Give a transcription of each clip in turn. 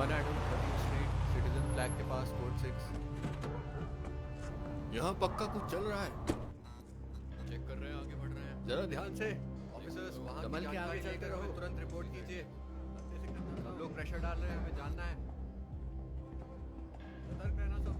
1 Adam 13th Street, Citizen Flag के पास, code 6। यहाँ पक्का कुछ चल रहा है। चेक कर रहे हैं, आगे बढ़ रहे हैं। जरा ध्यान से। ऑफिसर्स वहां कमल की के आगे जानकारी चलते लेकर रहो। हमें तुरंत रिपोर्ट कीजिए। सब लोग प्रेशर डाल रहे हैं, हमें जानना है। सतर्क रहना सब।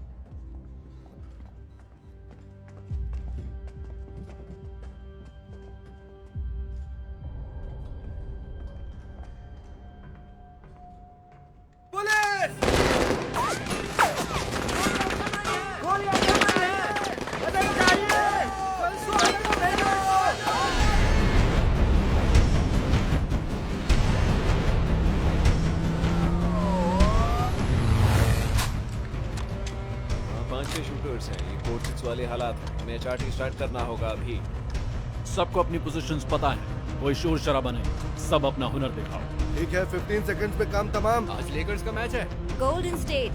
शूटर्स हैं, ये कोड 6 वाले हालात हैं। हमें HRT स्टार्ट करना होगा अभी। सबको अपनी पोजीशंस पता है, कोई शोर शराबा नहीं, सब अपना हुनर दिखाओ। ठीक है, 15 सेकंड्स में काम तमाम। आज लेकर्स का मैच है। Golden state.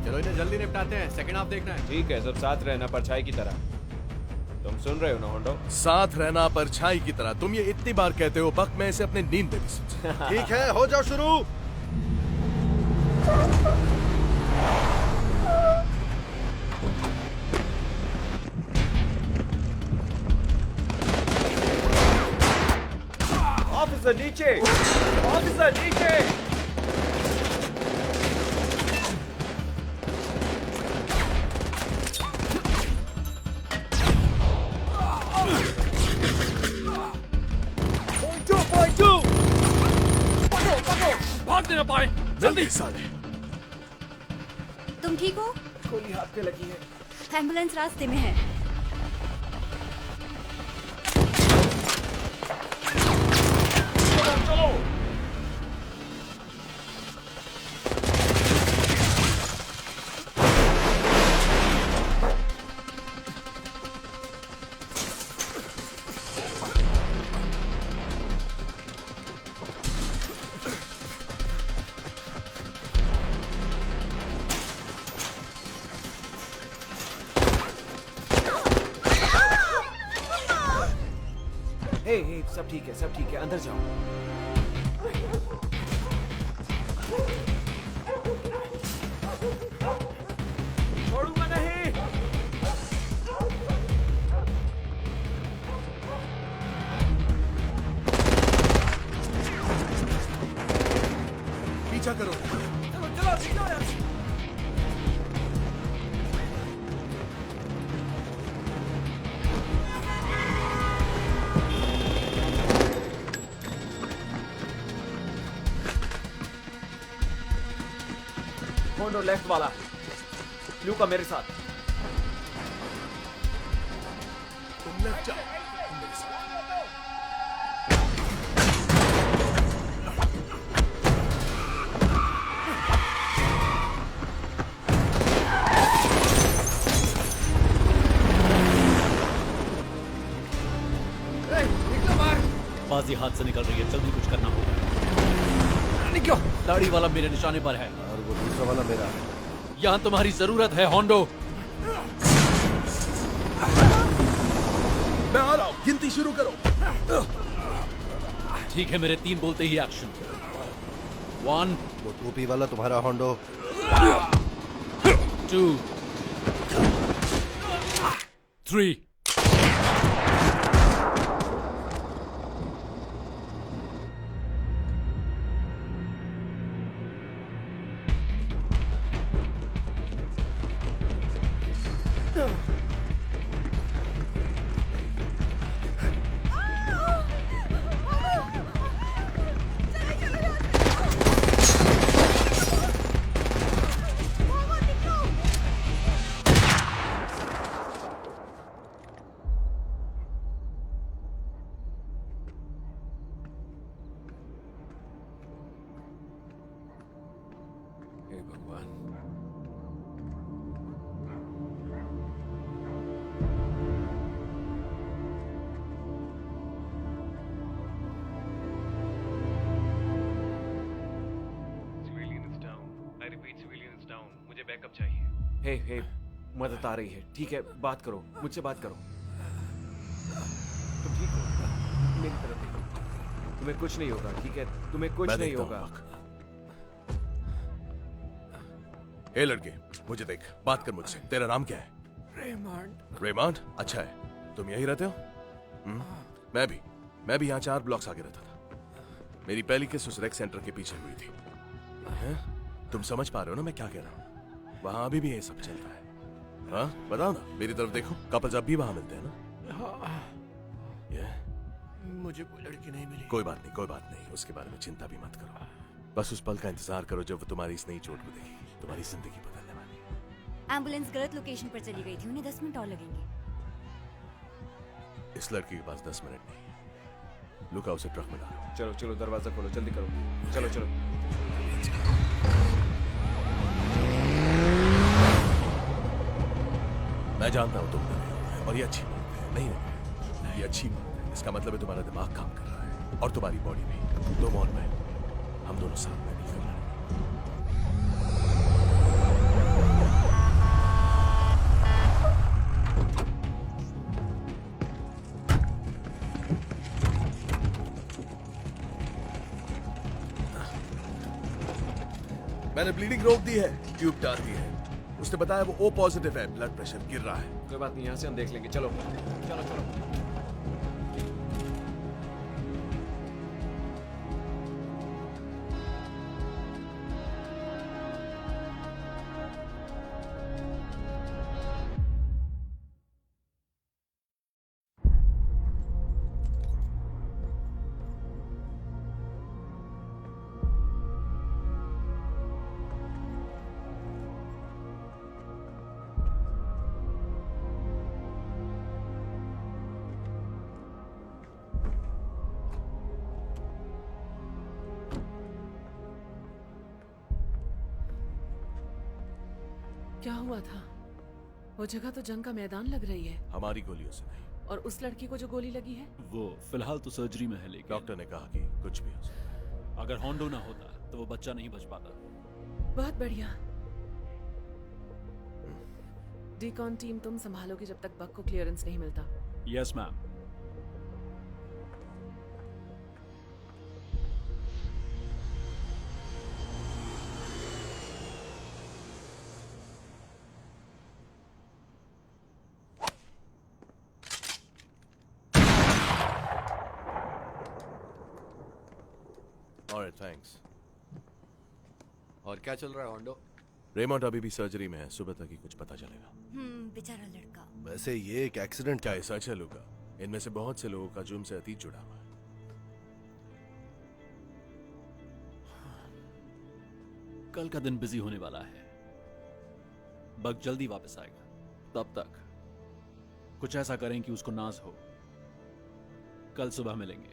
चलो इन्हें जल्दी निपटाते हैं, सेकंड हाफ देखना है। ठीक है, सब साथ रहना परछाई की तरह। तुम सुन रहे हो ना होंडो? साथ रहना परछाई की तरह, तुम ये इतनी बार कहते हो बक, मैं इसे अपने नींद में भी सुन। ठीक है, हो जाओ शुरू। ऑफिसर नीचे! ऑफिसर नीचे! भागने न पाए, जल्दी! साले। तुम ठीक हो? गोली हाथ पे लगी है। एम्बुलेंस रास्ते में है। चलो! हे, सब ठीक है, सब ठीक है, अंदर जाओ। छोड़ूंगा नहीं। पीछा करो। होंडो लेफ्ट वाला, लूका मेरे साथ। तुम लेफ्ट जाओ, तुम मेरे साथ। बाजी हाथ से निकल रही है, जल्दी कुछ करना होगा। नहीं क्यों? दाढ़ी वाला मेरे निशाने पर है और वो दूसरा वाला मेरा। यहाँ तुम्हारी जरूरत है होंडो। मैं आ रहा हूँ, गिनती शुरू करो। ठीक है, मेरे 3 बोलते ही एक्शन। 1 वो टोपी वाला तुम्हारा होंडो। 2 3 हे भगवान। Civilians down. I repeat, civilians down. मुझे बैकअप चाहिए। हे, मदद आ रही है। ठीक है, बात करो, मुझसे बात करो। तुम ठीक हो? मेरी तरफ देखो। तुम्हें कुछ नहीं होगा, ठीक है? तुम्हें कुछ मैं नहीं देखता हूँ, होगा। बक। हे लड़के, मुझे देख, बात कर मुझसे। तेरा नाम क्या है? रेमंड। अच्छा है। तुम यहीं रहते हो? मैं भी यहाँ 4 ब्लॉक्स आगे रहता था। मेरी पहली किस उस रेक सेंटर के पीछे हुई थी। हैं? तुम समझ पा रहे हो ना मैं क्या कह रहा हूँ? वहां अभी भी ये सब चलता है। हाँ, बताओ ना, मेरी तरफ देखो। कपल्स अब भी वहां मिलते हैं ना? ये मुझे कोई लड़की नहीं मिली। कोई बात नहीं, उसके बारे में चिंता भी मत करो। बस उस पल का इंतजार करो जब वो तुम्हारी इस नई चोट को देखेगी। तुम्हारी जिंदगी बदलने वाली है। एम्बुलेंस गलत लोकेशन पर चली गई थी, उन्हें 10 मिनट और लगेंगे। इस लड़की के पास 10 मिनट नहीं है। लुका उसे ट्रक में डालो। चलो चलो, दरवाजा खोलो, जल्दी करो। चलो चलो। मैं जानता हूँ तुम डरे हो और ये अच्छी बात है। नहीं, ये अच्छी बात है। इसका मतलब है तुम्हारा दिमाग काम कर रहा है और तुम्हारी बॉडी भी। तुम और मैं, हम दोनों साथ में मिलकर लड़ेंगे। मैंने ब्लीडिंग रोक दी है, ट्यूब डाल दी है। उसने बताया वो O पॉजिटिव है, ब्लड प्रेशर गिर रहा है। कोई बात नहीं, यहाँ से हम देख लेंगे। चलो चलो चलो। क्या हुआ था? वो जगह तो जंग का मैदान लग रही है। हमारी गोलियों से नहीं। और उस लड़की को जो गोली लगी है? वो फिलहाल तो सर्जरी में है, लेकिन डॉक्टर ने कहा कि कुछ भी हो सकता है। अगर होंडो ना होता तो वो बच्चा नहीं बच पाता। बहुत बढ़िया। डिकॉन टीम तुम संभालोगे जब तक बक को क्लियरेंस नहीं मिलता। Yes ma'am. Alright, thanks. और क्या चल रहा है होंडो? रेमंड अभी भी सर्जरी में है, सुबह तक ही कुछ पता चलेगा। बेचारा लड़का। वैसे ये एक एक्सीडेंट क्या है? सच है लुका, इनमें से बहुत से लोगों का जुर्म से अतीत जुड़ा हुआ है। कल का दिन बिजी होने वाला है। बग जल्दी वापस आएगा। तब तक कुछ ऐसा करें कि उसको नाज हो। कल सुबह मिलेंगे।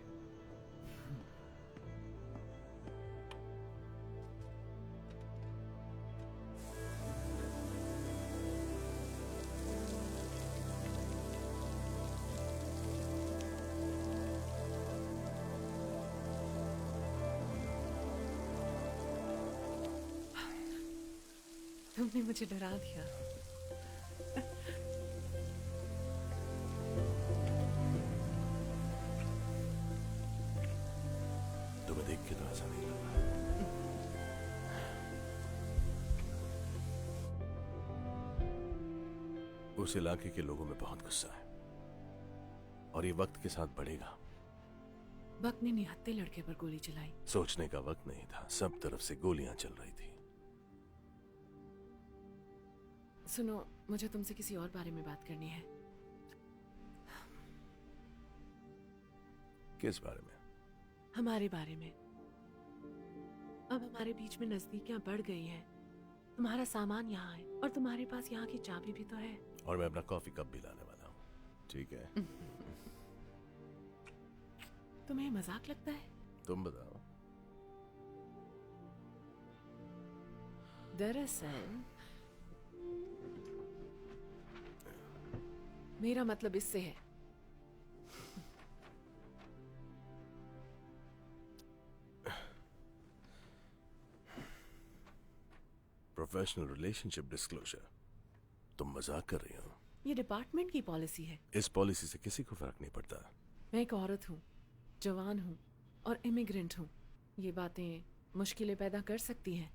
तुमने मुझे डरा दिया। तुम्हें देख के तो ऐसा नहीं लग रहा। उस इलाके के लोगों में बहुत गुस्सा है और ये वक्त के साथ बढ़ेगा। बक ने निहत्थे लड़के पर गोली चलाई। सोचने का वक्त नहीं था, सब तरफ से गोलियां चल रही थी। सुनो, मुझे तुमसे किसी और बारे में बात करनी है। किस बारे में? हमारे बारे में। अब हमारे बीच में नजदीकियां बढ़ गई हैं। तुम्हारा सामान यहाँ है और तुम्हारे पास यहाँ की चाबी भी तो है। और मैं अपना कॉफी कप भी लाने वाला हूँ। ठीक है। तुम्हें मजाक लगता है? तुम बताओ। दरअसल मेरा मतलब इससे है। Professional relationship disclosure. तुम मजाक कर रही हो? ये डिपार्टमेंट की पॉलिसी है। इस पॉलिसी से किसी को फर्क नहीं पड़ता। मैं एक औरत हूँ, जवान हूँ और इमिग्रेंट हूँ। ये बातें मुश्किलें पैदा कर सकती हैं।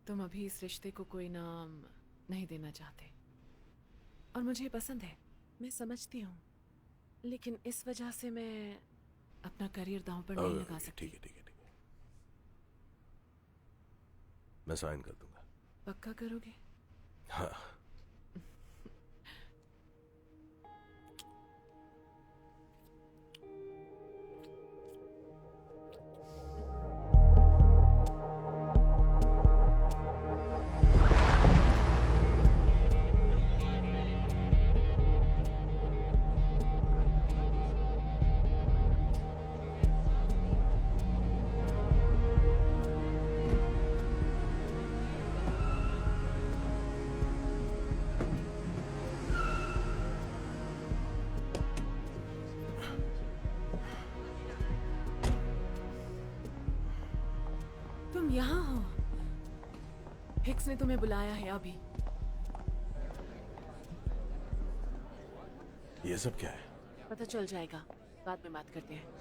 तुम अभी इस रिश्ते को कोई नाम नहीं देना चाहते और मुझे पसंद है, मैं समझती हूँ, लेकिन इस वजह से मैं अपना करियर दांव पर नहीं लगा सकती। ठीक है मैं साइन कर दूंगा। पक्का करोगे? हाँ। तुम यहाँ हो? हिक्स ने तुम्हें बुलाया है अभी। ये सब क्या है? पता चल जाएगा, बाद में बात करते हैं।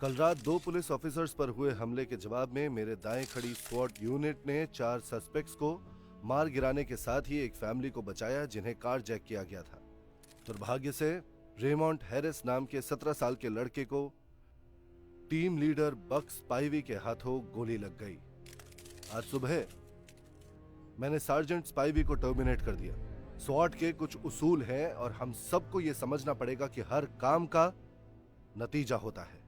कल रात 2 पुलिस ऑफिसर्स पर हुए हमले के जवाब में मेरे दाएं खड़ी स्वॉट यूनिट ने 4 सस्पेक्ट्स को मार गिराने के साथ ही एक फैमिली को बचाया जिन्हें कार जैक किया गया था। दुर्भाग्य से रेमॉन्ड हैरिस नाम के 17 साल के लड़के को टीम लीडर बक स्पाइवी के हाथों गोली लग गई। आज सुबह मैंने सार्जेंट स्पाइवी को टर्मिनेट कर दिया। स्वॉट के कुछ उसूल हैं और हम सबको यह समझना पड़ेगा कि हर काम का नतीजा होता है।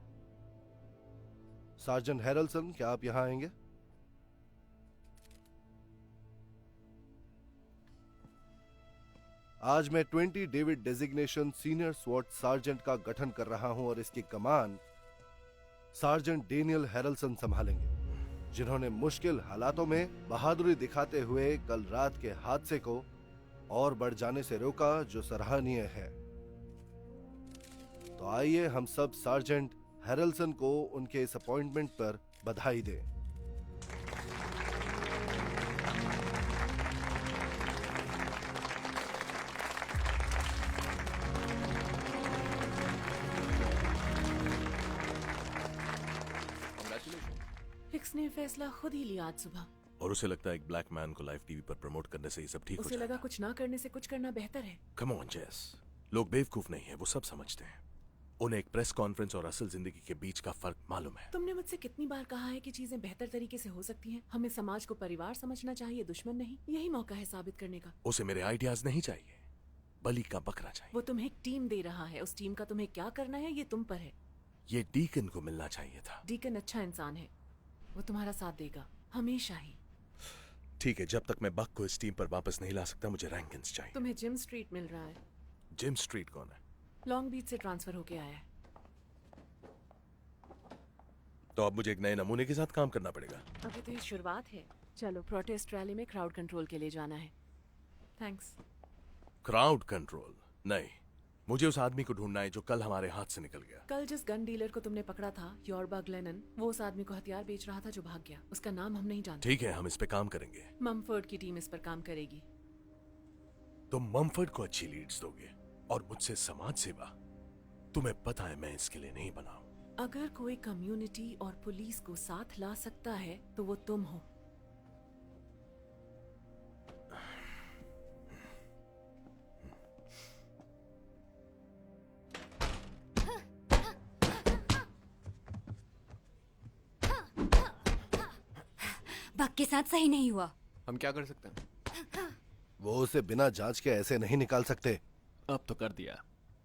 सार्जेंट हैरल्सन, क्या आप यहां आएंगे? आज मैं 20 डेविड डेजिग्नेशन सीनियर स्वॉट सार्जेंट का गठन कर रहा हूं और इसकी कमान सार्जेंट डेनियल हैरल्सन संभालेंगे, जिन्होंने मुश्किल हालातों में बहादुरी दिखाते हुए कल रात के हादसे को और बढ़ जाने से रोका, जो सराहनीय है। तो आइए हम सब सार्जेंट हैरल्सन को उनके इस अपॉइंटमेंट पर बधाई दें। हिक्स ने फैसला खुद ही लिया आज सुबह। और उसे लगता है एक ब्लैक मैन को लाइव टीवी पर प्रमोट करने से ये सब ठीक हो उसे जाएगा। लगा कुछ ना करने से कुछ करना बेहतर है। कम ऑन जेस, लोग बेवकूफ नहीं है, वो सब समझते हैं। उन्हें एक प्रेस कॉन्फ्रेंस और असल जिंदगी के बीच का फर्क मालूम है। तुमने मुझसे कितनी बार कहा है कि चीजें बेहतर तरीके से हो सकती हैं। हमें समाज को परिवार समझना चाहिए, दुश्मन नहीं। यही मौका है साबित करने का। उसे मेरे आइडियाज नहीं चाहिए, बलि का बकरा चाहिए। वो तुम्हें एक टीम दे रहा है, उस टीम का तुम्हें क्या करना है ये तुम पर है। ये डीकन को मिलना चाहिए था। डीकन अच्छा इंसान है, वो तुम्हारा साथ देगा हमेशा ही। ठीक है, जब तक मैं बक को इस टीम पर वापस नहीं ला सकता, मुझे रैंकिंस चाहिए। तुम्हें जिम स्ट्रीट मिल रहा है। जिम स्ट्रीट कौन है? लॉन्ग बीच से ट्रांसफर होके आया है। तो अब मुझे एक नए नमूने के साथ काम करना पड़ेगा। अभी तो ये शुरुआत है। चलो, प्रोटेस्ट रैली में क्राउड कंट्रोल के लिए जाना है। थैंक्स। क्राउड कंट्रोल नहीं, मुझे उस आदमी को ढूंढना है जो कल हमारे हाथ से निकल गया। कल जिस गन डीलर को तुमने पकड़ा था, योरबा ग्लेनन, वो उस आदमी को हथियार बेच रहा था जो भाग गया। उसका नाम हम नहीं जानते। ठीक है, हम इस पे काम करेंगे। ममफोर्ड की टीम इस पर काम करेगी। तुम ममफर्ड को अच्छी लीड्स दोगे और मुझसे समाज सेवा। तुम्हें पता है मैं इसके लिए नहीं बना हूं। अगर कोई कम्युनिटी और पुलिस को साथ ला सकता है तो वो तुम हो। बक के साथ सही नहीं हुआ। हम क्या कर सकते हैं? वो उसे बिना जांच के ऐसे नहीं निकाल सकते। अब तो कर दिया।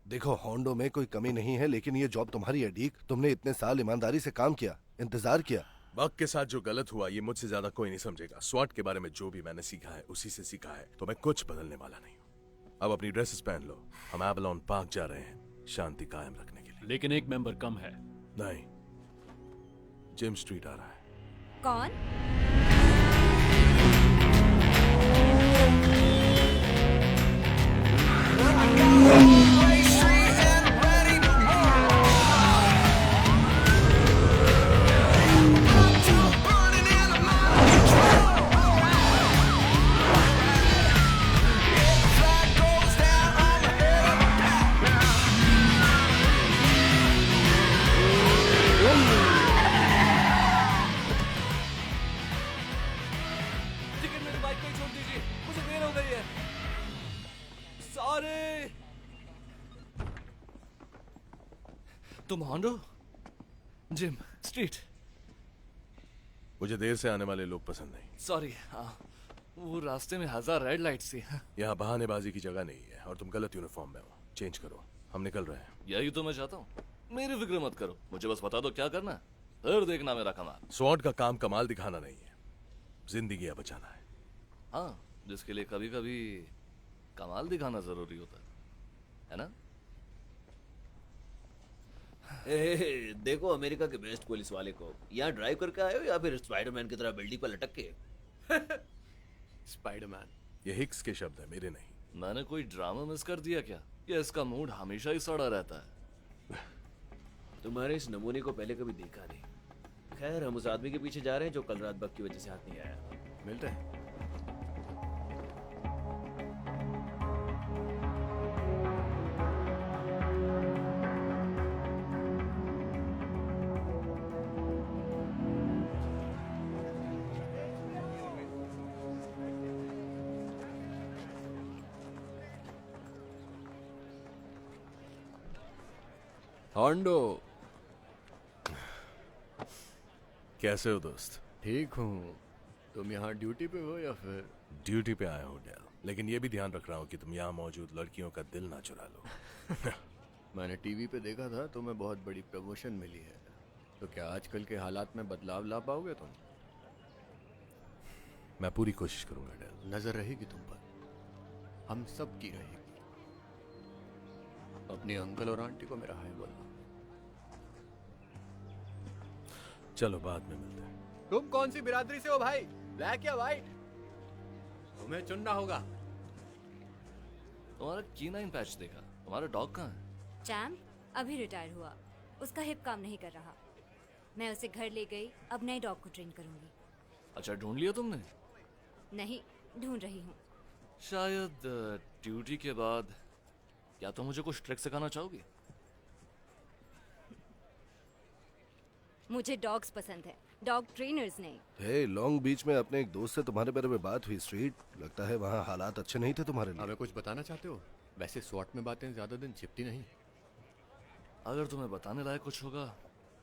देखो, होंडो में कोई कमी नहीं है, लेकिन ये जॉब तुम्हारी है डीक। तुमने इतने साल ईमानदारी से काम किया, इंतजार किया। बक के साथ जो गलत हुआ ये मुझसे ज्यादा कोई नहीं समझेगा। स्वॉट के बारे में जो भी मैंने सीखा है उसी से सीखा है, तो मैं कुछ बदलने वाला नहीं हूँ। अब अपनी ड्रेसेस पहन लो, हम एवलॉन पार्क जा रहे हैं शांति कायम रखने के लिए। लेकिन एक मेंबर कम है। नहीं, जिम स्ट्रीट आ रहा है। कौन? तुम होंडो? Gym street? मुझे देर से आने वाले लोग पसंद नहीं। सॉरी, वो रास्ते में 1000 रेड लाइट्स थी। यहाँ बहानेबाजी की जगह नहीं है और तुम गलत यूनिफॉर्म में हो। चेंज करो, हम निकल रहे हैं। यही तो मैं चाहता हूँ। मेरी फिक्र मत करो, मुझे बस बता दो क्या करना है, फिर देखना मेरा कमाल। स्वॉट का काम कमाल दिखाना नहीं है, जिंदगियां बचाना है। हाँ, जिसके लिए कभी कभी कमाल दिखाना जरूरी होता है ना? देखो अमेरिका के बेस्ट पुलिस वाले को। यहाँ ड्राइव करके आए हो या फिर स्पाइडरमैन की तरह बिल्डिंग पर लटक के? स्पाइडरमैन। ये हिक्स के शब्द है, मेरे नहीं। मैंने कोई ड्रामा मिस कर दिया क्या? या इसका मूड हमेशा ही सड़ा रहता है? तुम्हारे इस नमूने को पहले कभी देखा नहीं। खैर, हम उस आदमी के पीछे जा रहे हैं जो कल रात बग की वजह से हाथ नहीं आया। मिलते हैं। होंडो। कैसे हो दोस्त? ठीक हूँ। तुम यहाँ ड्यूटी पे हो या फिर? ड्यूटी पे आया हूँ डेल, लेकिन ये भी ध्यान रख रहा हूँ कि तुम यहाँ मौजूद लड़कियों का दिल ना चुरा लो। मैंने टीवी पे देखा था तुम्हें बहुत बड़ी प्रमोशन मिली है, तो क्या आजकल के हालात में बदलाव ला पाओगे तुम? मैं पूरी कोशिश करूंगा डेल। नजर रहेगी तुम पर, हम सब की रहेगी। अपने अंकल और आंटी को मेरा हाय बोलना। चलो बाद में मिलते हैं। तुम कौन सी बिरादरी से हो भाई? ब्लैक या व्हाइट? तुम्हें चुनना होगा। तुम्हारा कीनाइन पैच देखा। तुम्हारा डॉग कहाँ है? चैम्प अभी रिटायर हुआ, उसका हिप काम नहीं कर रहा। मैं उसे घर ले गई, अब नए डॉग को ट्रेन करूंगी। अच्छा, ढूंढ लिया तुमने? नहीं, ढूंढ रही हूँ। शायद ड्यूटी के बाद। क्या तुम मुझे कुछ ट्रिक सिखाना चाहोगी? मुझे डॉग्स पसंद है, डॉग ट्रेनर्स नहीं। हे, लॉन्ग बीच में अपने एक दोस्त से तुम्हारे बारे में बात हुई स्ट्रीट। लगता है वहाँ हालात अच्छे नहीं थे तुम्हारे लिए। हमें कुछ बताना चाहते हो? वैसे स्वॉट में बातें ज्यादा दिन छिपती नहीं। अगर तुम्हें बताने लायक कुछ होगा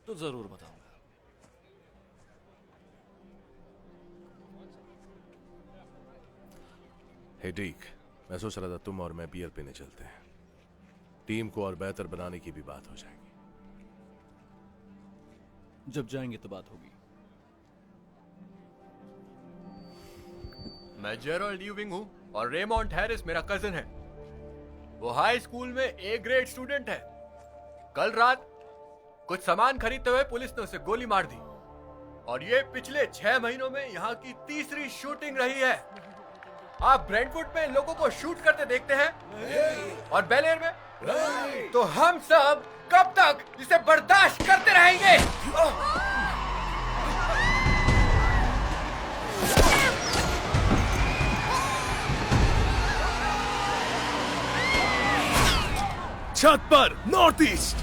तो जरूर बताऊंगा। हे डीक, मैं सोच रहा था तुम और मैं बियर पीने चलते हैं। टीम को और बेहतर बनाने की भी बात हो जाएगी। जब जाएंगे तो बात होगी। मैं जेरोल्ड यूविंग हूँ और रेमॉन्ड हैरिस मेरा कजिन है। वो हाई स्कूल में ए ग्रेड स्टूडेंट है। कल रात कुछ सामान खरीदते हुए पुलिस ने उसे गोली मार दी और ये पिछले 6 महीनों में यहाँ की तीसरी शूटिंग रही है। आप ब्रेंटवुड में लोगों को शूट करते देखते हैं और बेलेर में, तो हम सब कब तक इसे बर्दाश्त करते रहेंगे? छत पर नॉर्थ ईस्ट।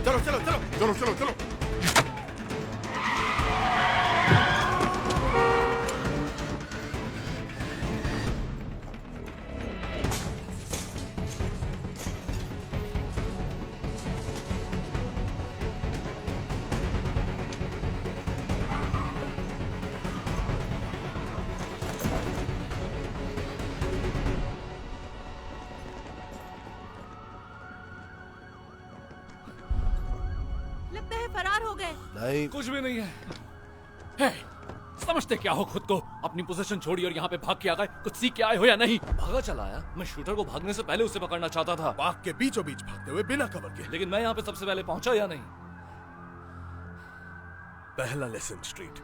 चलो चलो चलो चलो चलो चलो। लगता है फरार हो गए। नहीं, कुछ भी नहीं है। है, समझते क्या हो खुद को? अपनी पोजीशन छोड़ी और यहाँ पे भाग के आ गए। कुछ सीख के आए हो या नहीं? भागा चला आया। मैं शूटर को भागने से पहले उसे पकड़ना चाहता था, बाग के बीचों बीच भागते हुए बिना कवर के। लेकिन मैं यहाँ पे सबसे पहले पहुंचा या नहीं? पहला लेसन स्ट्रीट,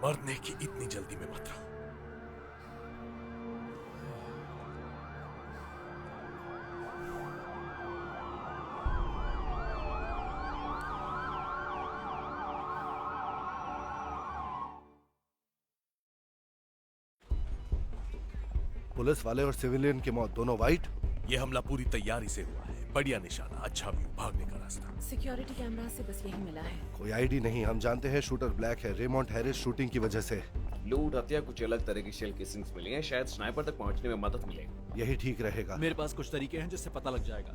मरने की इतनी जल्दी में मत रहो। पुलिस वाले और सिविलियन की मौत दोनों वाइट। यह हमला पूरी तैयारी से हुआ है। बढ़िया निशाना, अच्छा व्यू, भागने का रास्ता। सिक्योरिटी कैमरा से बस यही मिला है। कोई आईडी नहीं। हम जानते हैं शूटर ब्लैक है। रेमॉन्ड हैरिस शूटिंग की वजह से लूट, हत्या, कुछ अलग तरह की शेल केसिंग्स मिली हैं। शायद स्नाइपर तक पहुंचने में मदद मिलेगी। यही ठीक रहेगा। मेरे पास कुछ तरीके हैं जिससे पता लग जाएगा।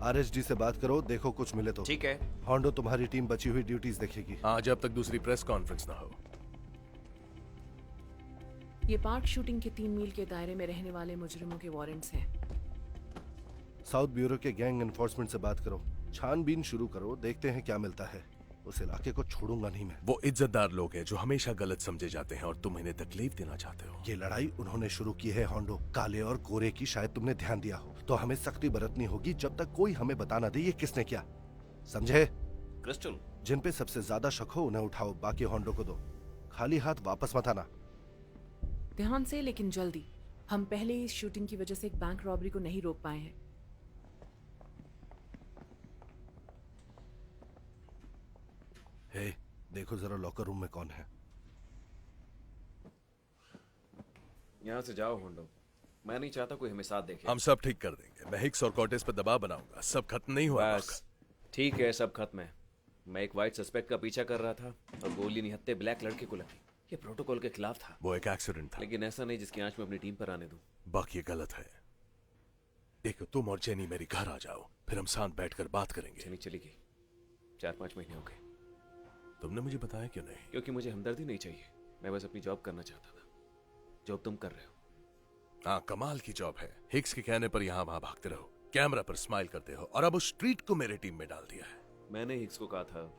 आरएसडी से बात करो, देखो कुछ मिले तो। ठीक है। होंडो तुम्हारी टीम बची हुई ड्यूटीज देखेगी। हाँ, जब तक दूसरी प्रेस कॉन्फ्रेंस ना हो। ये पार्क शूटिंग के 3 मील के दायरे में रहने वाले मुजरिमों के वारंट्स हैं। साउथ ब्यूरो के गैंग एनफोर्समेंट से बात करो, छानबीन शुरू करो, देखते हैं क्या मिलता है। उस इलाके को छोड़ूंगा नहीं मैं। वो इज्जतदार लोग हैं जो हमेशा गलत समझे जाते हैं और तुम इन्हें तकलीफ देना चाहते हो। ये लड़ाई उन्होंने शुरू की है होंडो, काले और गोरे की। शायद तुमने ध्यान दिया हो। तो हमें सख्ती बरतनी होगी जब तक कोई हमें बता ना दे ये किसने किया, समझे? क्रिस्टल, जिन पे सबसे ज्यादा शक हो उन्हें उठाओ, बाकी होंडो को दो। खाली हाथ वापस मत आना। ध्यान से, लेकिन जल्दी। हम पहले इस शूटिंग की वजह से एक बैंक रॉबरी को नहीं रोक पाए हैं। हे, देखो जरा लॉकर रूम में कौन है। यहाँ से जाओ होंडो। मैं नहीं चाहता कोई हमें साथ देखे। हम सब ठीक कर देंगे। मैं हिक्स और कॉर्टेस पर दबाव बनाऊंगा। सब खत्म नहीं हुआ। बस ठीक है, सब खत्म है। मैं एक वाइट सस्पेक्ट का पीछा कर रहा था और गोली निहत्ते ब्लैक लड़के को लगी। ये प्रोटोकॉल के खिलाफ था। वो एक एक्सीडेंट था। लेकिन ऐसा नहीं जिसकी आंच में अपनी टीम पर आने दूं। बक, ये गलत है। देखो, तुम और जेनी मेरे घर आ जाओ, फिर हम साथ बैठकर बात करेंगे। जेनी चली गई। 4-5 महीने हो गए। तुमने मुझे बताया क्यों नहीं? क्योंकि मुझे हमदर्दी नहीं चाहिए। मैं बस अपनी जॉब करना चाहता था। जॉब तुम कर रहे हो। हाँ, कमाल की जॉब है। हिक्स के कहने पर यहाँ वहां भागते रहो, कैमरा पर स्माइल करते हो, और अब उस स्ट्रीट को मेरे टीम में डाल दिया है। मैंने हिक्स को कहा था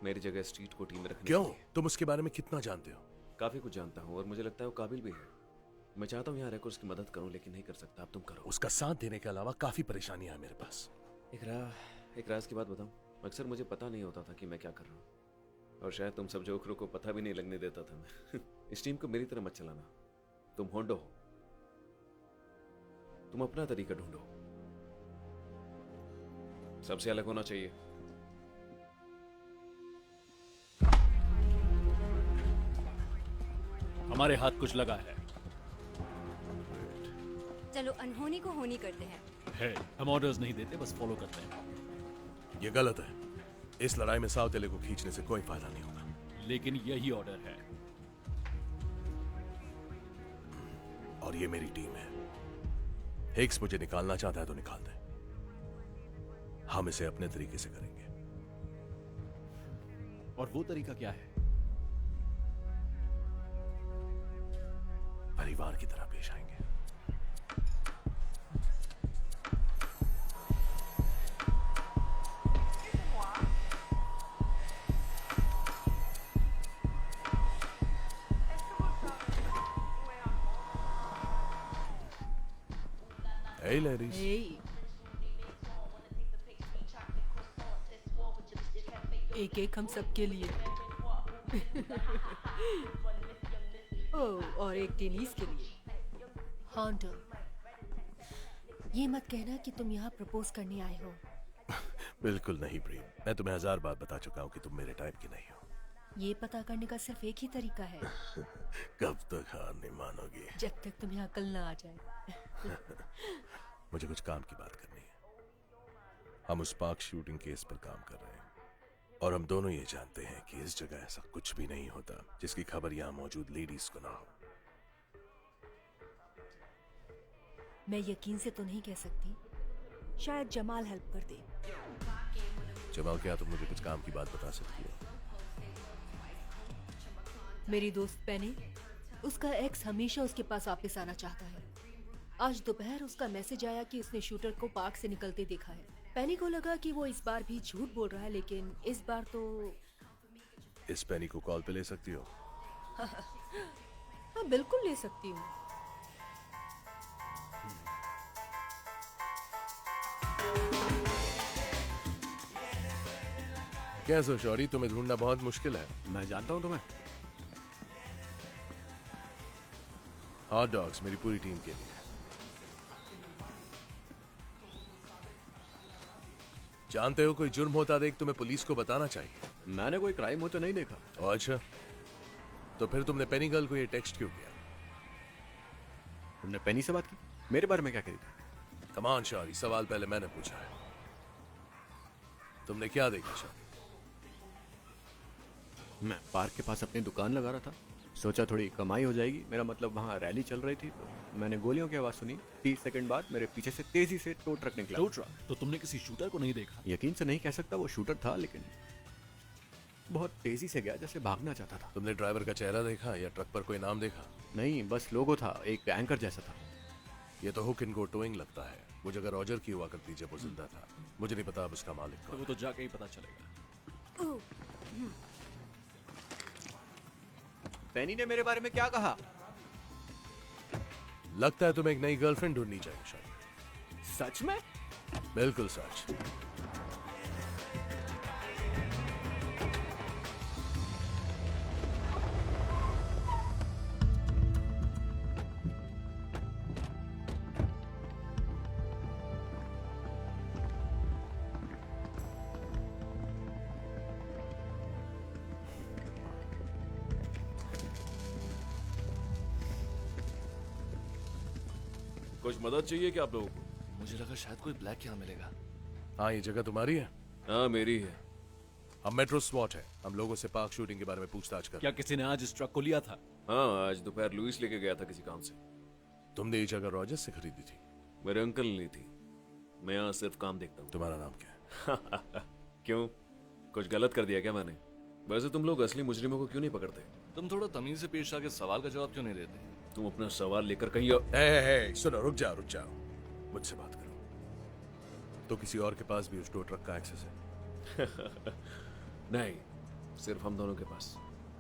मेरी जगह स्ट्रीट को टीम में रखने क्यों? के लिए। तुम उसके बारे में कितना जानते हो? काफी कुछ जानता हूँ और मुझे लगता है वो काबिल भी है। मैं चाहता हूँ यहाँ रहकर उसकी मदद करूँ, लेकिन नहीं कर सकता। अब तुम करो। उसका साथ देने के अलावा काफी परेशानियां हैं मेरे पास। एक राज की बात बताऊं। अक्सर मुझे पता नहीं होता था कि मैं क्या कर रहा हूँ, और शायद तुम सब जोकरों को पता भी नहीं लगने देता था मैं। इस टीम को मेरी तरह मत चलाना। तुम होंडो हो, तुम अपना तरीका ढूंढो। सबसे अलग होना चाहिए। हमारे हाथ कुछ लगा है। चलो अनहोनी को होनी करते हैं। हम ऑर्डर्स नहीं देते, बस फॉलो करते हैं। ये गलत है। इस लड़ाई में साउथ एले को खींचने से कोई फायदा नहीं होगा। लेकिन यही ऑर्डर है। और ये मेरी टीम है। हिक्स मुझे निकालना चाहता है तो निकाल दे। हम इसे अपने तरीके से करेंगे। और वो तरीका क्या है? परिवार की तरह पेश आएंगे। Hey ladies. एक एक हम सबके लिए। ओह, और एक टेनिस के लिए। होंडो, ये मत कहना कि तुम यहाँ प्रपोज करने आए हो। बिल्कुल नहीं प्रीम, मैं तुम्हें 1000 बार बता चुका हूँ कि तुम मेरे टाइप की नहीं हो। ये पता करने का सिर्फ एक ही तरीका है। कब तक हार नहीं मानोगी? जब तक तुम्हें अकल ना आ जाए। मुझे कुछ काम की बात करनी है। हम उस पार्क शूटिंग केस पर काम कर रहे हैं, और हम दोनों ये जानते हैं कि इस जगह ऐसा कुछ भी नहीं होता जिसकी खबर यहाँ मौजूद लेडीज को ना हो। मैं यकीन से तो नहीं कह सकती, शायद जमाल हेल्प कर दे। जमाल, क्या तुम मुझे कुछ काम की बात बता सकती हो? मेरी दोस्त पेनी, उसका एक्स हमेशा उसके पास वापस आना चाहता है। आज दोपहर उसका मैसेज आया कि उसने शूटर को पार्क से निकलते देखा है। पेनी को लगा कि वो इस बार भी झूठ बोल रहा है, लेकिन इस बार तो। इस पेनी को कॉल पे ले सकती हो? हाँ, बिल्कुल ले सकती हूँ। कैसे शौरी, तुम्हें ढूंढना बहुत मुश्किल है। मैं जानता हूँ तुम्हें। हॉट डॉग्स मेरी पूरी टीम के लिए। जानते हो, कोई जुर्म होता देख तुम्हें पुलिस को बताना चाहिए। मैंने कोई क्राइम होते नहीं देखा। अच्छा, तो फिर तुमने पेनी गर्ल को ये टेक्स्ट क्यों किया? तुमने पेनी से बात की? मेरे बारे में क्या कही? कमान शौरी, सवाल पहले मैंने पूछा है। तुमने क्या देखा शौरी? मैं पार्क के पास अपनी दुकान लगा रहा था, सोचा थोड़ी कमाई हो जाएगी। मेरा मतलब वहाँ रैली चल रही थी तो मैंने गोलियों की आवाज़ सुनी। 30 सेकंड बाद मेरे पीछे से तेजी से टो ट्रक निकला। Tow truck? तो तुमने किसी शूटर को नहीं देखा? यकीन से नहीं कह सकता वो शूटर था, लेकिन बहुत तेजी से गया जैसे भागना चाहता था। तुमने ड्राइवर का चेहरा देखा या ट्रक पर कोई नाम देखा? नहीं, बस लोगो था, एक एंकर जैसा था। ये तो हुक इनको टोइंग लगता है। वो जगह रॉजर की हुआ करती जब वो जिंदा था। मुझे नहीं पता अब उसका मालिक तो कौन वो तो जाके ही पता चलेगा। पेनी ने मेरे बारे में क्या कहा? है। लगता है तुम्हें एक नई गर्लफ्रेंड ढूंढनी चाहिए शायद। सच में? बिल्कुल सच। कुछ मदद चाहिए क्या आप लोगों को? मुझे लगा शायद कोई ब्लैक यहाँ मिलेगा। हाँ, ये जगह तुम्हारी है? हाँ, मेरी है। हम मेट्रो स्वॉट है। हम लोगों से पार्क शूटिंग के बारे में पूछताछ कर। क्या किसी ने आज इस ट्रक को लिया था? हाँ, आज दोपहर लुइस लेके गया था किसी काम से। तुमने ये जगह रॉजर से खरीदी थी? मेरे अंकल ने ली थी। मैं यहाँ सिर्फ काम देखता हूँ। तुम्हारा नाम क्या है? क्यों, कुछ गलत कर दिया क्या मैंने? वैसे तुम लोग असली मुजरिमों को क्यों नहीं पकड़ते? तुम थोड़ा तमीज से पेश आके सवाल का जवाब क्यों नहीं देते? तुम अपना सवाल लेकर कहीं सुनो, रुक जाओ। मुझसे बात करो। तो किसी और के पास भी उस टो ट्रक का एक्सेस है? नहीं, सिर्फ हम दोनों के पास।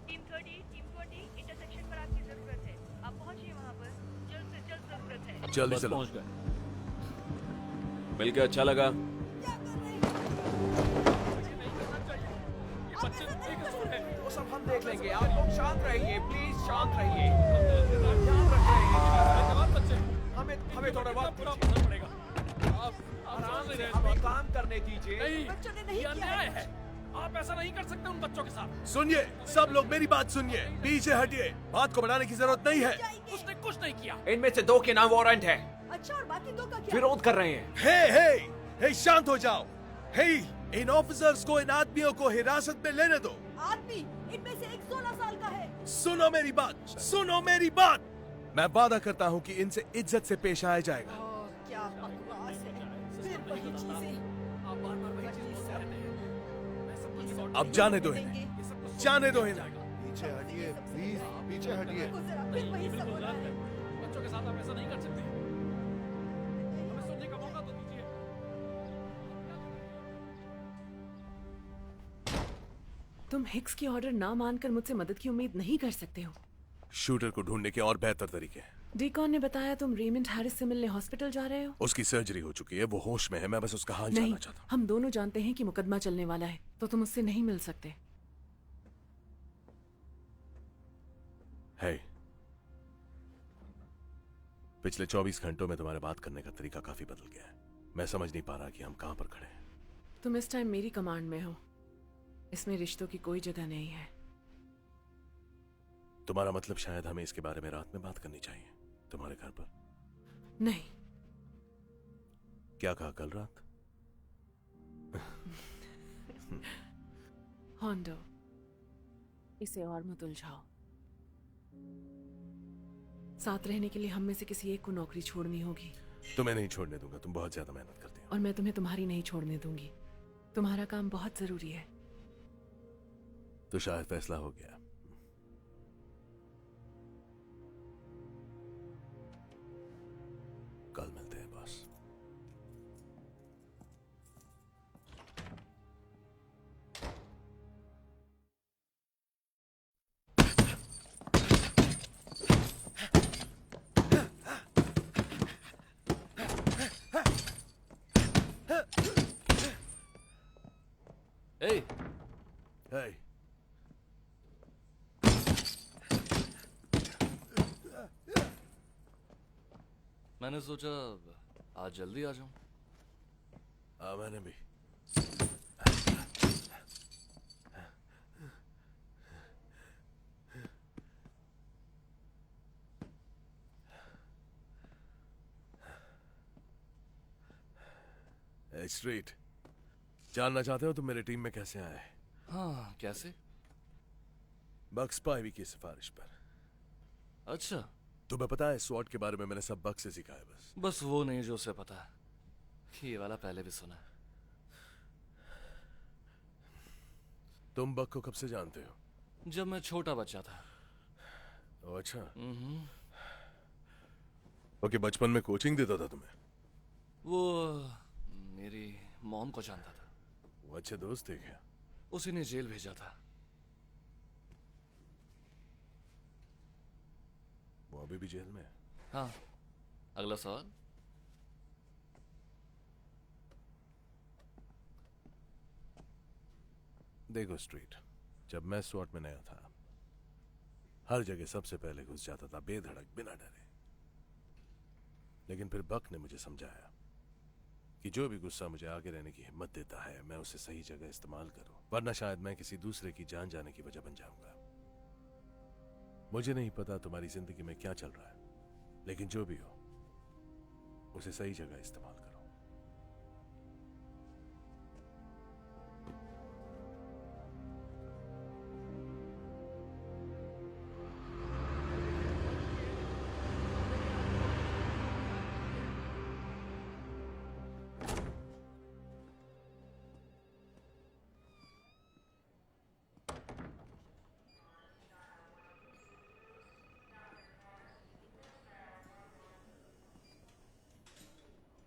टीम 30, टीम 20 इंटरसेक्शन पर आपकी जरूरत है। आप पहुंचिए वहां पर, जल्द से जल्द जरूरत है। जल्दी बस चलो। पहुंच गए। मिलकर अच्छा लगा। वो सब हम देख लेंगे। आप लोग शांत रहिए, प्लीज शांत रहिए। ध्यान रखिए। हमें थोड़ा वक्त पड़ेगा। आराम से हमें काम करने दीजिए। बच्चों ने नहीं किया है। आप ऐसा नहीं कर सकते उन बच्चों के साथ। सुनिए, सब लोग मेरी बात सुनिए। पीछे हटिए। बात को बढ़ाने की जरूरत नहीं है। उसने कुछ नहीं किया। इनमें से 2 के नाम वारंट है, अच्छा, और बाकी 2 का क्या? विरोध कर रहे हैं। हे, शांत हो जाओ। हे, इन ऑफिसर्स को, इन आदमियों को हिरासत में लेने दो। आदमी, इनमें से एक 16 साल का है। सुनो मेरी बात। मैं वादा करता हूँ कि इनसे इज्जत से पेश आया जाएगा। क्या बकवास है, फिर वही चीजें। अब जाने दो इन्हें। पीछे हटिए प्लीज, पीछे हटिए। फिर वही सब हो रहा है। बच्चों के साथ आप ऐसा नहीं कर सकते। हमें सुनने का मौका तो दीजिए। तुम हिक्स की ऑर्डर ना मानकर मुझसे मदद की उम्मीद नहीं कर सकते हो। शूटर को ढूंढने के और बेहतर तरीके हैं। डीकॉन ने बताया तुम रेमंड हैरिस से मिलने हॉस्पिटल जा रहे हो। उसकी सर्जरी हो चुकी है, वो होश में है। मैं बस उसका हाल नहीं, जानना चाहता हूँ। हम दोनों जानते हैं कि मुकदमा चलने वाला है, तो तुम उससे नहीं मिल सकते। है, पिछले 24 घंटों में तुम्हारे बात करने का तरीका काफी बदल गया है। मैं समझ नहीं पा रहा कि हम कहां पर खड़े हैं। तुम इस टाइम मेरी कमांड में हो। इसमें रिश्तों की कोई जगह नहीं है। तुम्हारा मतलब शायद हमें इसके बारे में रात में बात करनी चाहिए, तुम्हारे घर पर? नहीं। क्या कहा कल रात? होंडो, इसे और मत उलझाओ। साथ रहने के लिए हम में से किसी एक को नौकरी छोड़नी होगी। तुम्हें नहीं छोड़ने दूंगा, तुम बहुत ज्यादा मेहनत करती हो। और मैं तुम्हें तुम्हारी नहीं छोड़ने दूंगी। तुम्हारा काम बहुत जरूरी है। तो शायद फैसला हो गया। कल मिलते हैं बॉस। Hey, Hey. मैंने सोचा आज जल्दी आ जाऊं। मैंने भी। स्ट्रीट, जानना चाहते हो तुम मेरे टीम में कैसे आए? हाँ, कैसे? बक्स पाइवी की सिफारिश पर। अच्छा, तुम्हें पता है स्वॉट के बारे में मैंने सब बक से सीखा है बस। बस वो नहीं जो उसे पता है। ये वाला पहले भी सुना है। तुम बक को कब से जानते हो? जब मैं छोटा बच्चा था। ओ अच्छा। ओके, बचपन में कोचिंग देता था तुम्हें? वो मेरी मॉम को जानता था। वो अच्छे दोस्त थे क्या? उसी ने जेल भेजा था। वो अभी भी जेल में है? हाँ। अगला सवाल। देखो स्ट्रीट, जब मैं स्वॉट में नया था हर जगह सबसे पहले घुस जाता था, बेधड़क, बिना डरे। लेकिन फिर बक ने मुझे समझाया कि जो भी गुस्सा मुझे आगे रहने की हिम्मत देता है मैं उसे सही जगह इस्तेमाल करूं, वरना शायद मैं किसी दूसरे की जान जाने की वजह बन जाऊंगा। मुझे नहीं पता तुम्हारी जिंदगी में क्या चल रहा है, लेकिन जो भी हो उसे सही जगह इस्तेमाल करो।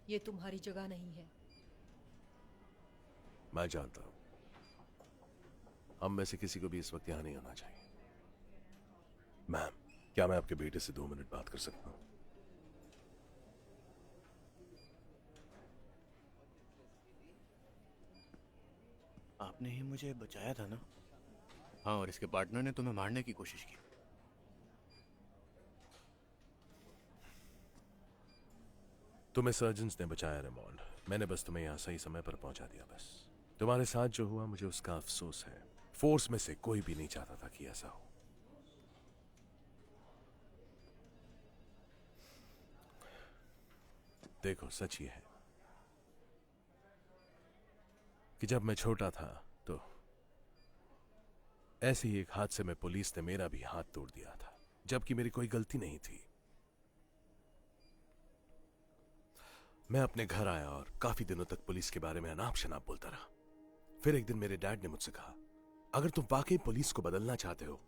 ये तुम्हारी जगह नहीं है। मैं जानता हूं, हम में से किसी को भी इस वक्त यहां नहीं आना चाहिए। मैम, क्या मैं आपके बेटे से 2 मिनट बात कर सकता हूं? आपने ही मुझे बचाया था ना? हाँ, और इसके पार्टनर ने तुम्हें मारने की कोशिश की। तुम्हें सर्जन्स ने बचाया रेमॉन्ड, मैंने बस तुम्हें यहां सही समय पर पहुंचा दिया बस। तुम्हारे साथ जो हुआ मुझे उसका अफसोस है। फोर्स में से कोई भी नहीं चाहता था कि ऐसा हो। देखो, सच ये है कि जब मैं छोटा था तो ऐसे ही एक हादसे में पुलिस ने मेरा भी हाथ तोड़ दिया था, जबकि मेरी कोई गलती नहीं थी। मैं अपने घर आया और काफी दिनों तक पुलिस के बारे में अनाप शनाप बोलता रहा। फिर एक दिन मेरे डैड ने मुझसे कहा, अगर तुम वाकई पुलिस को बदलना चाहते हो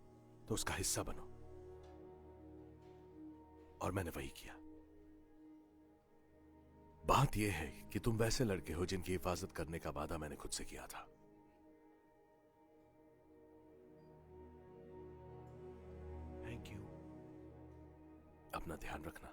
तो उसका हिस्सा बनो। और मैंने वही किया। बात यह है कि तुम वैसे लड़के हो जिनकी हिफाजत करने का वादा मैंने खुद से किया था। Thank you. अपना ध्यान रखना।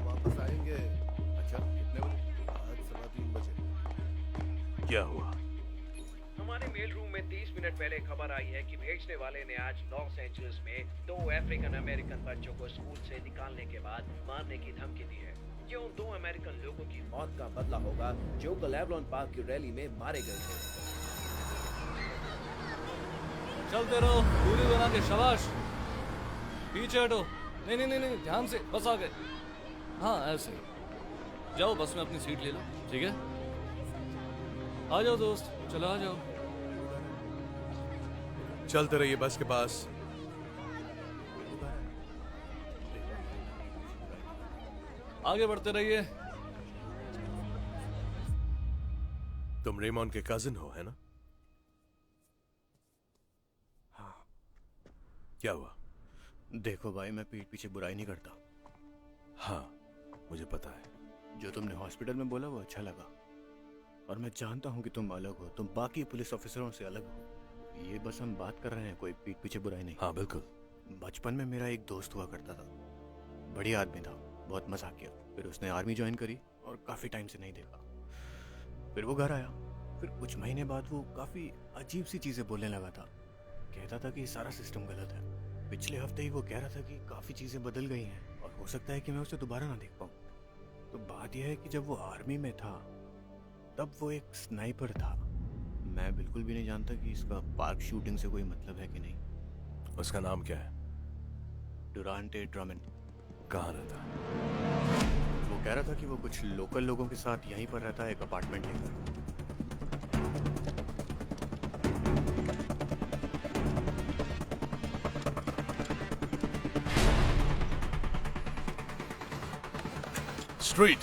वापस आएंगे। अच्छा, कितने बजे? आज 3:15 बजे। क्या हुआ? हमारे मेल रूम में 30 मिनट पहले खबर आई है कि भेजने वाले ने आज लॉस एंजलिस में 2 अफ्रीकन अमेरिकन बच्चों को स्कूल से निकालने के बाद मारने की धमकी दी है। ये उन 2 अमेरिकन लोगों की मौत का बदला होगा जो कल एवलॉन पार्क की रैली में मारे गए थे। चलते रहो, दूरी बना के। शाबाश, पीछे हटो। नहीं नहीं नहीं नहीं, ध्यान से, बस आ गए। हाँ, ऐसे जाओ, बस में अपनी सीट ले लो, ठीक है? आ जाओ दोस्त, चलो आ जाओ। चलते रहिए बस के पास। आगे बढ़ते रहिए। तुम रेमॉन्ड के कजिन हो, है ना? हाँ। क्या हुआ? देखो भाई, मैं पीठ पीछे बुराई नहीं करता। हाँ, मुझे पता है। जो तुमने हॉस्पिटल में बोला वो अच्छा लगा, और मैं जानता हूँ कि तुम अलग हो, तुम बाकी पुलिस ऑफिसरों से अलग हो। ये बस हम बात कर रहे हैं, कोई पीठ पीछे बुराई नहीं। हाँ बिल्कुल। बचपन में मेरा एक दोस्त हुआ करता था, बढ़िया आदमी था, बहुत मजाक किया। फिर उसने आर्मी ज्वाइन करी और काफ़ी टाइम से नहीं देखा। फिर वो घर आया, फिर कुछ महीने बाद वो काफ़ी अजीब सी चीज़ें बोलने लगा था। कहता था कि सारा सिस्टम गलत है। पिछले हफ्ते ही वो कह रहा था कि काफ़ी चीज़ें बदल गई हैं और हो सकता है कि मैं उसे दोबारा ना देख पाऊँ। तो बात यह है कि जब वो आर्मी में था तब वो एक स्नाइपर था। मैं बिल्कुल भी नहीं जानता कि इसका पार्क शूटिंग से कोई मतलब है कि नहीं। उसका नाम क्या है? डुरांटे ड्रमन। कहाँ रहता है? वो कह रहा था कि वो कुछ लोकल लोगों के साथ यहीं पर रहता है, एक अपार्टमेंट लेकर। स्ट्रीट।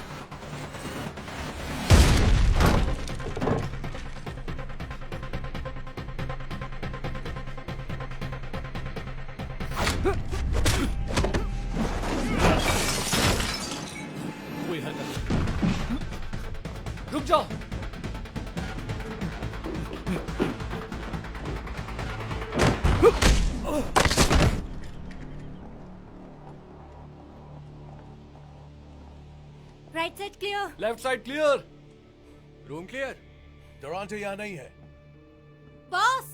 कोई हरकत नहीं। रुक जाओ। Right side clear. Left side clear. Room clear. Toronto यहाँ नहीं है। बॉस,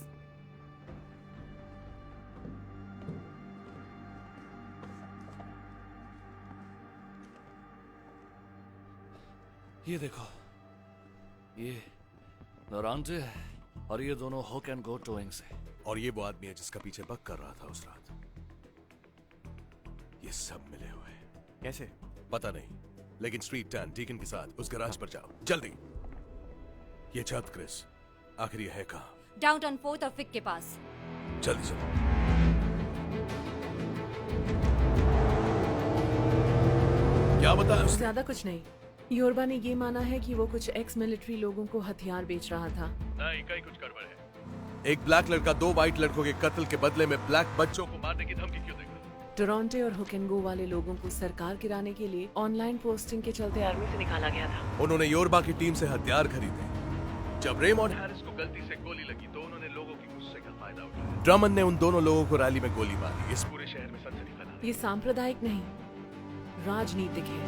ये देखो, ये नोरांटे और ये दोनों हुक एंड गो टोइंग से। और ये वो आदमी है जिसका पीछे बक कर रहा था उस रात। ये सब मिले हुए हैं। कैसे? पता नहीं, लेकिन स्ट्रीट 10 डीकन के साथ उस गैराज पर जाओ जल्दी। ये छत क्रिस, आखिर ये है कहाँ? डाउनटाउन 4th और फिक के पास। जल्दी चलो। क्या बताया उसने? ज्यादा कुछ नहीं। योरबा ने ये माना है कि वो कुछ एक्स मिलिट्री लोगों को हथियार बेच रहा था। नहीं, कहीं कुछ गड़बड़ है। एक ब्लैक लड़का 2 वाइट लड़कों के कत्ल के बदले में ब्लैक बच्चों को मारने की धमकी क्यों देगा? टोरंटो और हुक एंड गो वाले लोगों को सरकार गिराने के लिए ऑनलाइन पोस्टिंग के चलते आर्मी से निकाला गया था। उन्होंने योरबा की टीम से हथियार खरीदे। जब रेमॉन्ड हैरिस को गलती से गोली लगी तो उन्होंने लोगों के गुस्से का फायदा उठाया। ड्रमन ने उन दोनों लोगों को रैली में गोली मारी। इस पूरे शहर में सनसनी फैला। ये सांप्रदायिक नहीं, राजनीतिक है।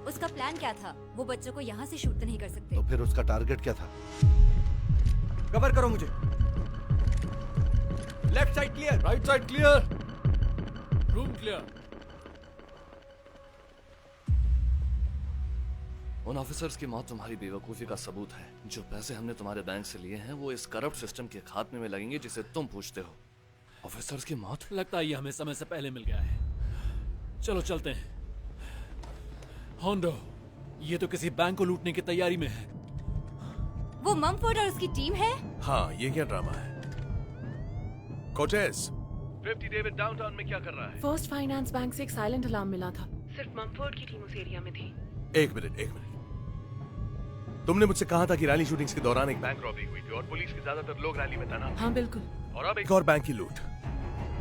उसका प्लान क्या था? वो बच्चों को यहाँ से शूट नहीं कर सकते। तो फिर उसका टारगेट क्या था? कवर करो मुझे। Left side clear. Right side clear. Room clear. उन ऑफिसर्स की मौत तुम्हारी बेवकूफी का सबूत है। जो पैसे हमने तुम्हारे बैंक से लिए हैं वो इस करप्ट सिस्टम के खात्मे में लगेंगे जिसे तुम पूछते हो। ऑफिसर्स की मौत? लगता है ये हमें समय से पहले मिल गया है। चलो चलते हैं। होंडो, ये तो किसी बैंक को लूटने की तैयारी में है। वो ममफोर्ड और उसकी टीम है? हाँ, ये क्या ड्रामा है? कोटेस, 50 डेविड डाउनटाउन में क्या कर रहा है? फर्स्ट फाइनेंस बैंक से एक साइलेंट अलार्म मिला था। सिर्फ ममफोर्ड की टीम उस एरिया में थी। एक मिनट। तुमने मुझसे कहा था कि रैली शूटिंग्स के दौरान एक बैंक रॉबरी हुई थी और पुलिस के ज्यादातर लोग रैली में तैनात। हाँ बिल्कुल। और अब एक और बैंक की लूट,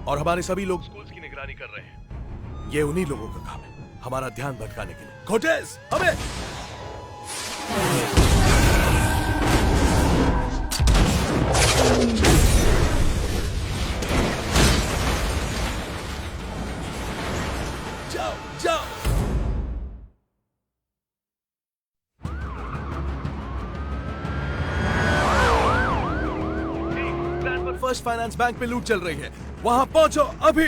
और हमारे सभी लोग स्कूल्स की निगरानी कर रहे हैं। ये उन्हीं लोगों का काम है, हमारा ध्यान भटकाने के लिए। कोटेस, हमें जाओ। फर्स्ट फाइनेंस बैंक पे लूट चल रही है, वहां पहुंचो अभी।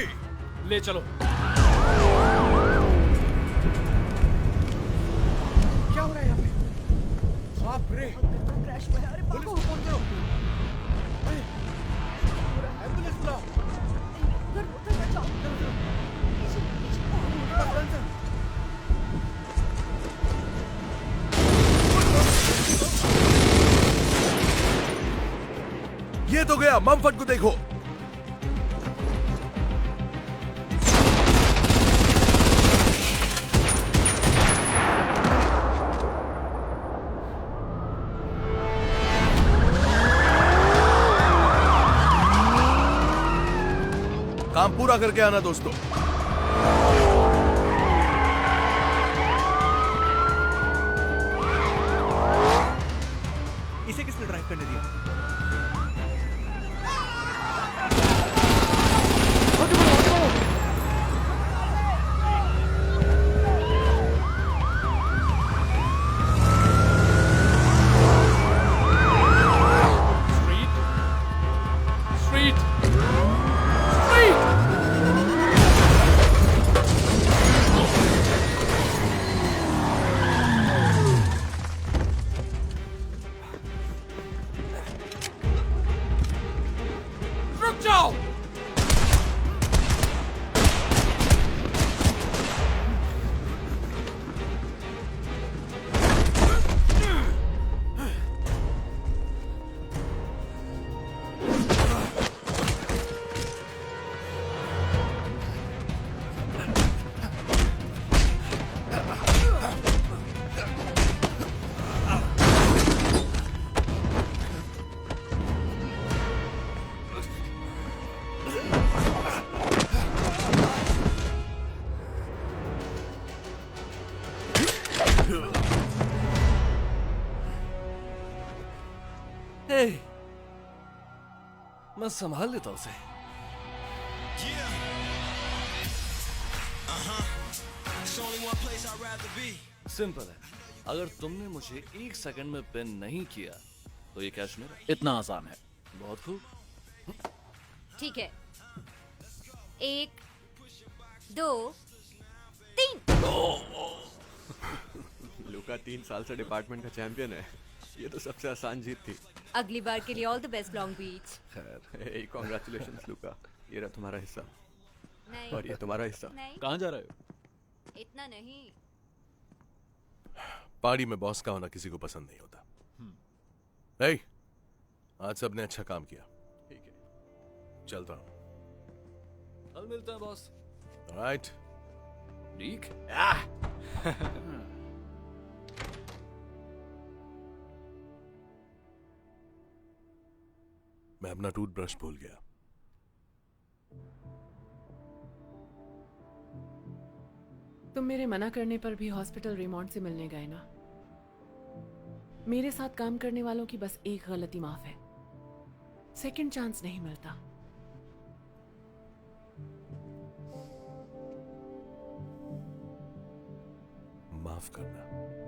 ले चलो। क्या हो रहा है यहाँ पे? बाप रे! क्रैश हुआ है। अरे पुलिस को फोन करो। एम्बुलेंस बुलाओ। ये तो गया, ममफट को देखो। काम पूरा करके आना दोस्तों। इसे किसने ड्राइव करने दिया? रुक जाओ। हे, मैं संभाल लेता उसे। सिंपल है, अगर तुमने मुझे 1 सेकंड में पिन नहीं किया तो ये कैश मेरा। इतना आसान है। बहुत खूब। ठीक है, 1 2 3। लुका 3 साल से डिपार्टमेंट का चैंपियन है। ये तो सबसे आसान जीत थी। अगली बार के लिए all the best Long Beach. खैर, कांग्रेचुलेशंस लुका। ये रहा तुम्हारा हिस्सा। नहीं, और ये तुम्हारा हिस्सा। नहीं, कहाँ जा रहे हो? इतना नहीं। पार्टी में बॉस का होना किसी को पसंद नहीं होता। hey, आज सबने अच्छा काम किया। ठीक है, चलता हूं। कल मिलते हैं बॉस। राइट। ठीक। मैं अपना टूथब्रश भूल गया। तुम मेरे मना करने पर भी हॉस्पिटल रिमॉन्ड से मिलने गए ना? मेरे साथ काम करने वालों की बस एक गलती माफ है, सेकंड चांस नहीं मिलता। माफ करना।